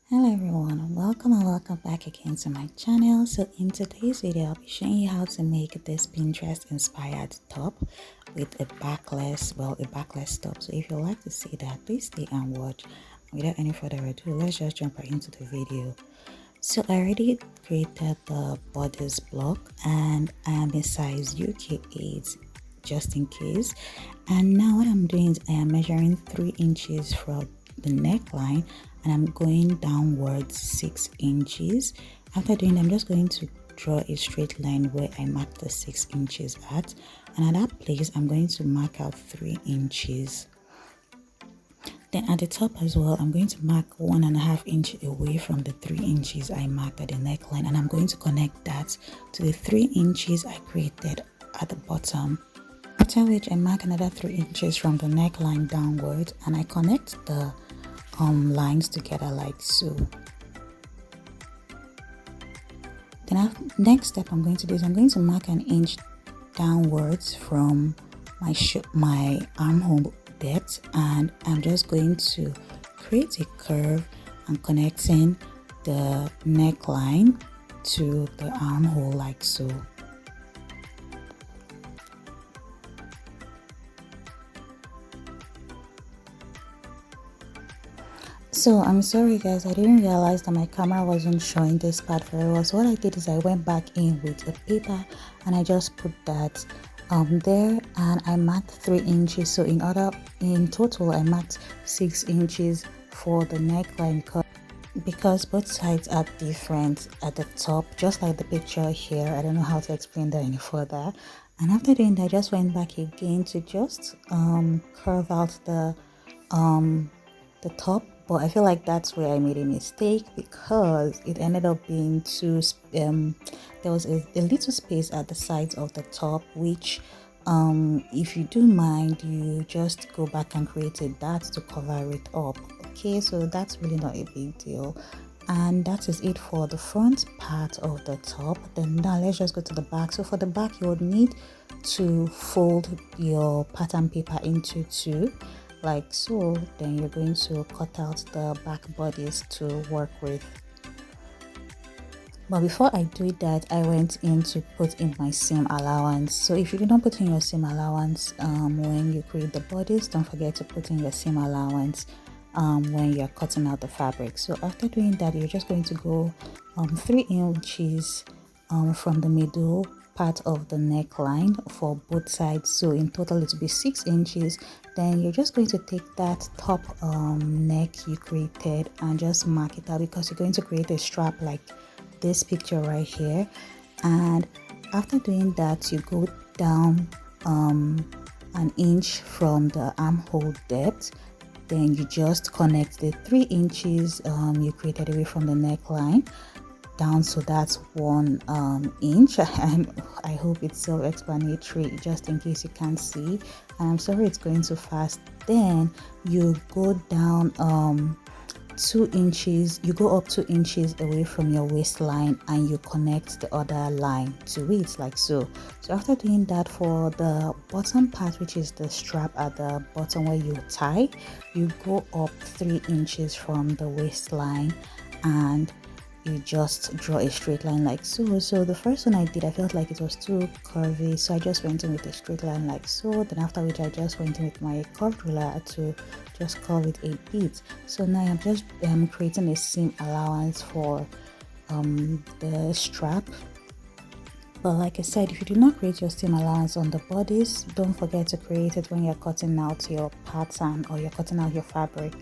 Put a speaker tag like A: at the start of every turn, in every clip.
A: Hello everyone, welcome and welcome back again to my channel. So in today's video I'll be showing you how to make this Pinterest inspired top with a backless top. So if you'd like to see that, please stay and watch. Without any further ado, let's just jump right into the video. So I already created the bodice block and I am in size UK8 just in case. And now what I'm doing is I am measuring 3 inches from the neckline and I'm going downwards 6 inches. After doing that, I'm just going to draw a straight line where I mark the 6 inches at, and at that place I'm going to mark out 3 inches. Then at the top as well, I'm going to mark 1.5 inches away from the 3 inches I marked at the neckline, and I'm going to connect that to the 3 inches I created at the bottom. After which I mark another 3 inches from the neckline downward, and I connect the lines together like so. Then next step I'm going to do is I'm going to mark an inch downwards from my armhole depth, and I'm just going to create a curve and connecting the neckline to the armhole like so. So I'm sorry guys, I didn't realize that my camera wasn't showing this part very well. So what I did is I went back in with a paper and I just put that there, and I marked 3 inches. So in total I marked 6 inches for the neckline cut, because both sides are different at the top, just like the picture here. I don't know how to explain that any further. And after doing that, I just went back again to just curve out the top, but I feel like that's where I made a mistake, because it ended up being there was a little space at the sides of the top, which if you do mind, you just go back and create a dart to cover it up. Okay, so that's really not a big deal. And that is it for the front part of the top. Then now let's just go to the back. So for the back, you would need to fold your pattern paper into 2 like so. Then you're going to cut out the back bodies to work with. But before I do that, I went in to put in my seam allowance. So if you do not put in your seam allowance when you create the bodies, don't forget to put in your seam allowance when you're cutting out the fabric. So after doing that, you're just going to go 3 inches from the middle part of the neckline for both sides. So in total it will be 6 inches. Then you're just going to take that top neck you created and just mark it out, because you're going to create a strap like this picture right here. And after doing that, you go down an inch from the armhole depth. Then you just connect the 3 inches you created away from the neckline down, so that's 1 inch. And I hope it's self-explanatory, just in case you can't see. And I'm sorry it's going too fast. Then you go down 2 inches, you go up 2 inches away from your waistline, and you connect the other line to it like so. So after doing that, for the bottom part, which is the strap at the bottom where you tie, you go up 3 inches from the waistline and you just draw a straight line like so. So the first one I did, I felt like it was too curvy, so I just went in with a straight line like so. Then after which I just went in with my curved ruler to just curve it a bit. So now I'm just creating a seam allowance for the strap. But like I said, if you do not create your seam allowance on the bodies, don't forget to create it when you're cutting out your pattern or you're cutting out your fabric.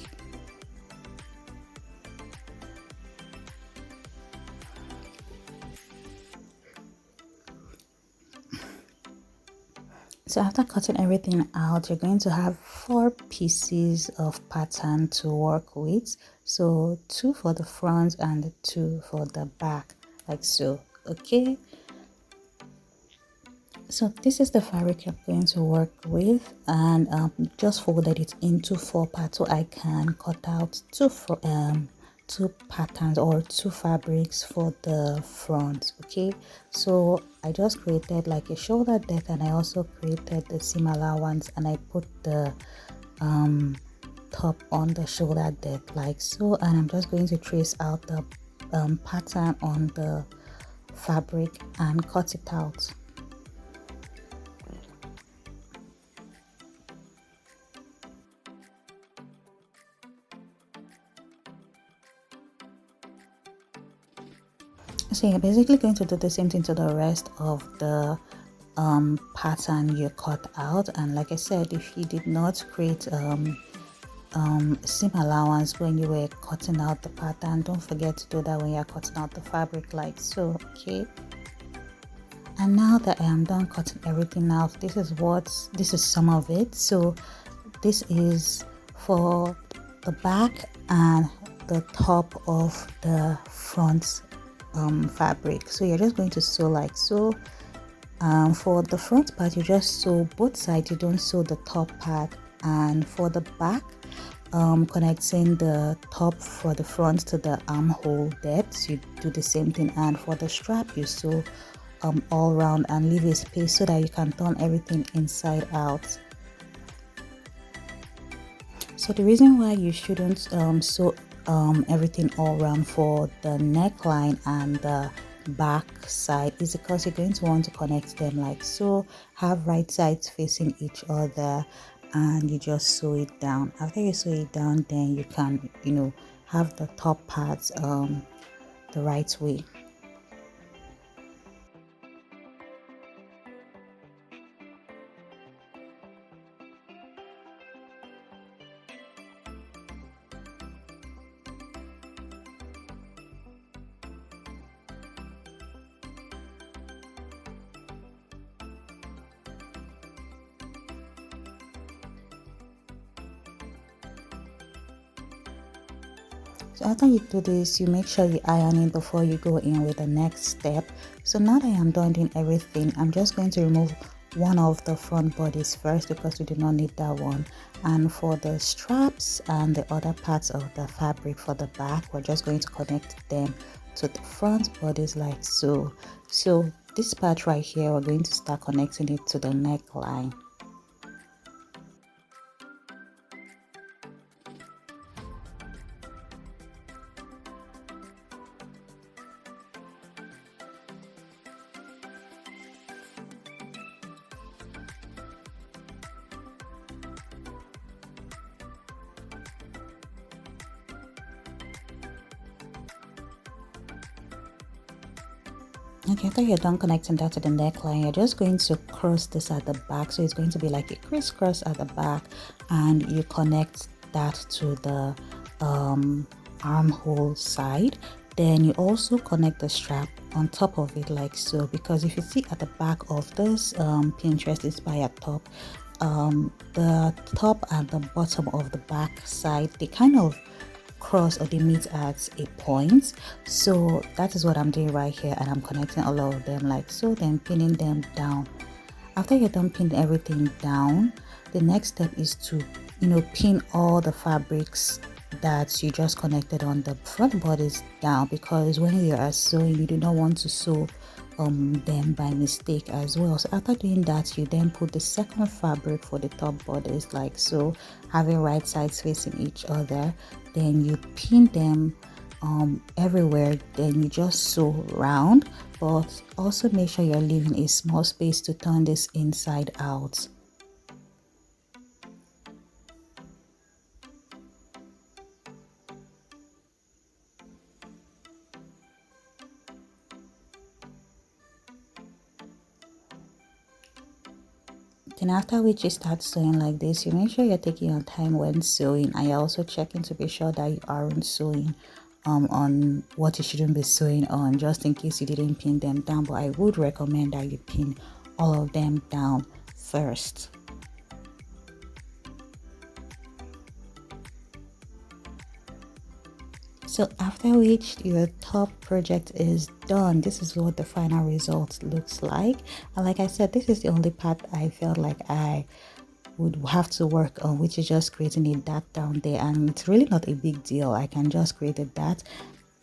A: So after cutting everything out, you're going to have 4 pieces of pattern to work with. So 2 for the front and 2 for the back, like so. Okay. So this is the fabric I'm going to work with, and just folded it into 4 parts so I can cut out 2 patterns or 2 fabrics for the front. Okay, so I just created like a shoulder depth, and I also created the seam allowance, and I put the top on the shoulder depth like so, and I'm just going to trace out the pattern on the fabric and cut it out. So you're basically going to do the same thing to the rest of the pattern you cut out. And like I said, if you did not create seam allowance when you were cutting out the pattern, don't forget to do that when you're cutting out the fabric like so. Okay, and now that I am done cutting everything out, this is some of it. So this is for the back and the top of the front fabric. So you're just going to sew like so. For the front part, you just sew both sides, you don't sew the top part. And for the back, connecting the top for the front to the armhole depth, you do the same thing. And for the strap, you sew all around and leave a space so that you can turn everything inside out. So the reason why you shouldn't sew everything all around for the neckline and the back side is because you're going to want to connect them like so. Have right sides facing each other and you just sew it down. After you sew it down, then you can have the top parts the right way. So after you do this, you make sure you iron it before you go in with the next step. So now that I am done doing everything, I'm just going to remove one of the front bodies first because we do not need that one. And for the straps and the other parts of the fabric for the back, we're just going to connect them to the front bodies like so. So this part right here, we're going to start connecting it to the neckline. Okay, after you're done connecting that to the neckline, you're just going to cross this at the back. So it's going to be like a crisscross at the back, and you connect that to the armhole side. Then you also connect the strap on top of it like so, because if you see at the back of this Pinterest inspired top, the top and the bottom of the back side, they kind of cross or they meet at a point. So that is what I'm doing right here, and I'm connecting all of them like so, then pinning them down. After you're done pinning everything down, the next step is to pin all the fabrics that you just connected on the front bodies down, because when you are sewing, you do not want to sew them by mistake as well. So after doing that, you then put the second fabric for the top bodies like so, having right sides facing each other. Then you pin them everywhere. Then you just sew round, but also make sure you're leaving a small space to turn this inside out. Then after which you start sewing like this, you make sure you're taking your time when sewing, and you're also checking to be sure that you aren't sewing on what you shouldn't be sewing on, just in case you didn't pin them down. But I would recommend that you pin all of them down first. So after which your top project is done, this is what the final result looks like. And like I said, this is the only part I felt like I would have to work on, which is just creating a dot down there, and it's really not a big deal. I can just create a dot,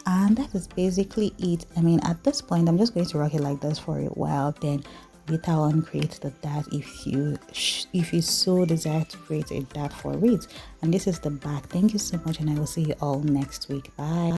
A: and that is basically it. I mean, at this point I'm just going to rock it like this for a while, then later on create the dart if you so desire to create a dart for it. And this is the back. Thank you so much, and I will see you all next week. Bye.